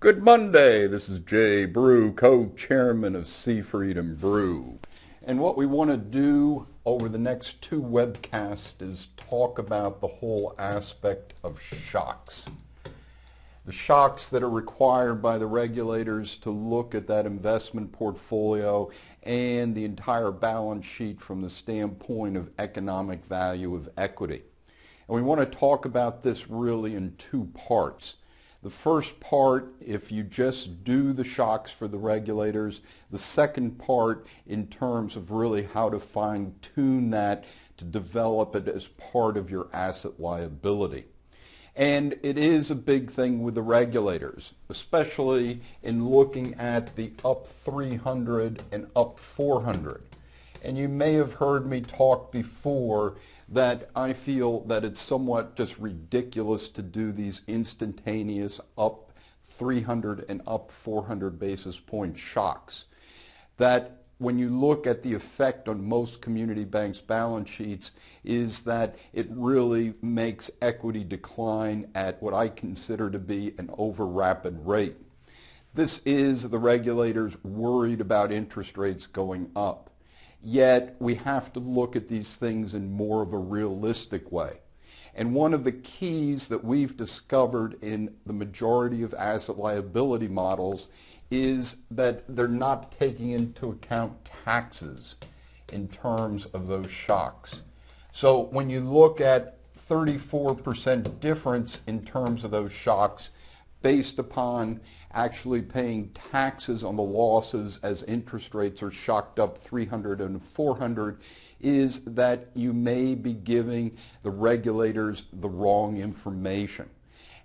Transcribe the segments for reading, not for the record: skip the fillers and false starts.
Good Monday. This is Jay Brew, co-chairman of Seafried and Brew. And what we want to do over the next two webcasts is talk about the whole aspect of shocks. The shocks that are required by the regulators to look at that investment portfolio and the entire balance sheet from the standpoint of economic value of equity. And we want to talk about this really in two parts. The first part, if you just do the shocks for the regulators. The second part, in terms of really how to fine-tune that to develop it as part of your asset liability. And it is a big thing with the regulators, especially in looking at the up 300 and up 400. And you may have heard me talk before that I feel that it's somewhat just ridiculous to do these instantaneous up 300 and up 400 basis point shocks. That when you look at the effect on most community banks' balance sheets is that it really makes equity decline at what I consider to be an over-rapid rate. This is the regulators worried about interest rates going up. Yet we have to look at these things in more of a realistic way. And one of the keys that we've discovered in the majority of asset liability models is that they're not taking into account taxes in terms of those shocks. So when you look at 34% difference in terms of those shocks based upon actually paying taxes on the losses as interest rates are shocked up 300 and 400, is that you may be giving the regulators the wrong information,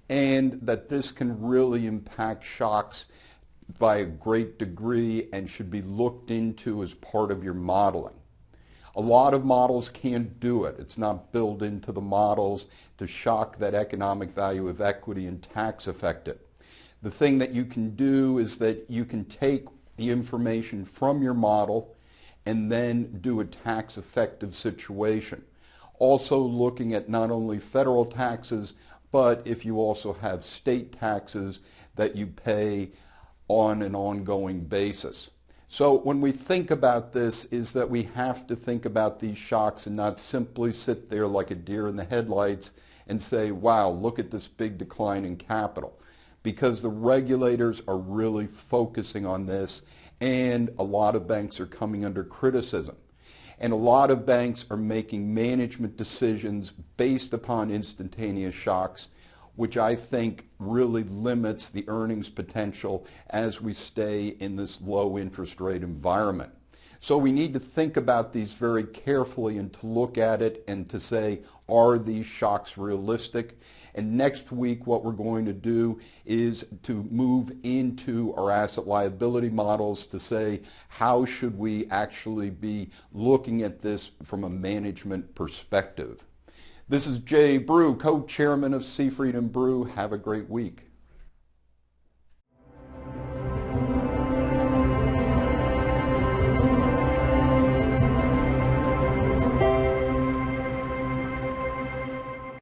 and that this can really impact shocks by a great degree and should be looked into as part of your modeling. A lot of models can't do it. It's not built into the models to shock that economic value of equity and tax affect it. The thing that you can do is that you can take the information from your model and then do a tax effective situation. Also looking at not only federal taxes, but if you also have state taxes that you pay on an ongoing basis. So when we think about this is that we have to think about these shocks and not simply sit there like a deer in the headlights and say, wow, look at this big decline in capital. Because the regulators are really focusing on this, and a lot of banks are coming under criticism. And a lot of banks are making management decisions based upon instantaneous shocks, which I think really limits the earnings potential as we stay in this low interest rate environment. So we need to think about these very carefully and to look at it and to say, are these shocks realistic? And next week what we're going to do is to move into our asset liability models to say, how should we actually be looking at this from a management perspective? This is Jay Brew, co-chairman of Seafried and Brew. Have a great week.